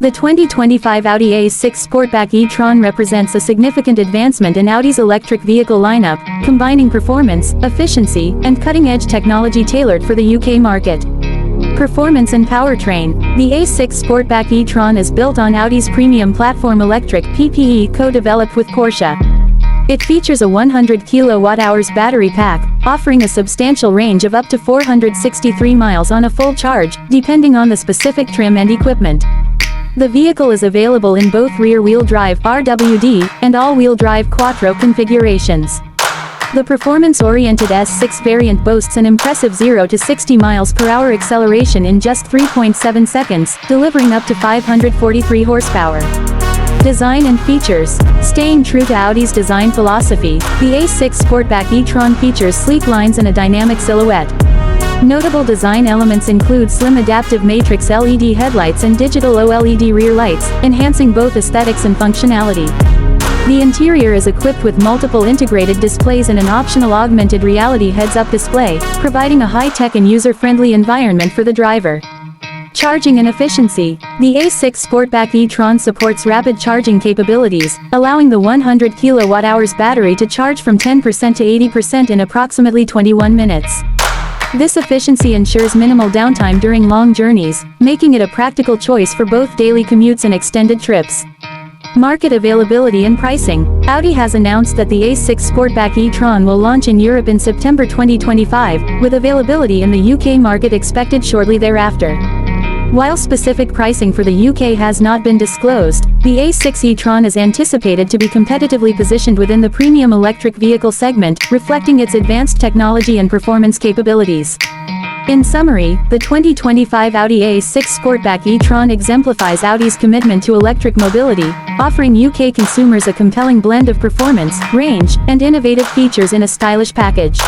The 2025 Audi A6 Sportback e-tron represents a significant advancement in Audi's electric vehicle lineup, combining performance, efficiency, and cutting-edge technology tailored for the UK market. Performance and powertrain. The A6 Sportback e-tron is built on Audi's premium platform electric PPE co-developed with Porsche. It features a 100 kWh battery pack, offering a substantial range of up to 463 miles on a full charge, depending on the specific trim and equipment. The vehicle is available in both rear-wheel drive (RWD) and all-wheel drive Quattro configurations. The performance-oriented S6 variant boasts an impressive 0 to 60 miles per hour acceleration in just 3.7 seconds, delivering up to 543 horsepower. Design and features. Staying true to Audi's design philosophy, the A6 Sportback e-tron features sleek lines and a dynamic silhouette. Notable design elements include slim adaptive matrix LED headlights and digital OLED rear lights, enhancing both aesthetics and functionality. The interior is equipped with multiple integrated displays and an optional augmented reality heads-up display, providing a high-tech and user-friendly environment for the driver. Charging and efficiency. The A6 Sportback e-tron supports rapid charging capabilities, allowing the 100 kWh battery to charge from 10% to 80% in approximately 21 minutes. This efficiency ensures minimal downtime during long journeys, making it a practical choice for both daily commutes and extended trips. Market availability and pricing. Audi has announced that the A6 Sportback e-tron will launch in Europe in September 2025, with availability in the UK market expected shortly thereafter. While specific pricing for the UK has not been disclosed, the A6 e-tron is anticipated to be competitively positioned within the premium electric vehicle segment, reflecting its advanced technology and performance capabilities. In summary, the 2025 Audi A6 Sportback e-tron exemplifies Audi's commitment to electric mobility, offering UK consumers a compelling blend of performance, range, and innovative features in a stylish package.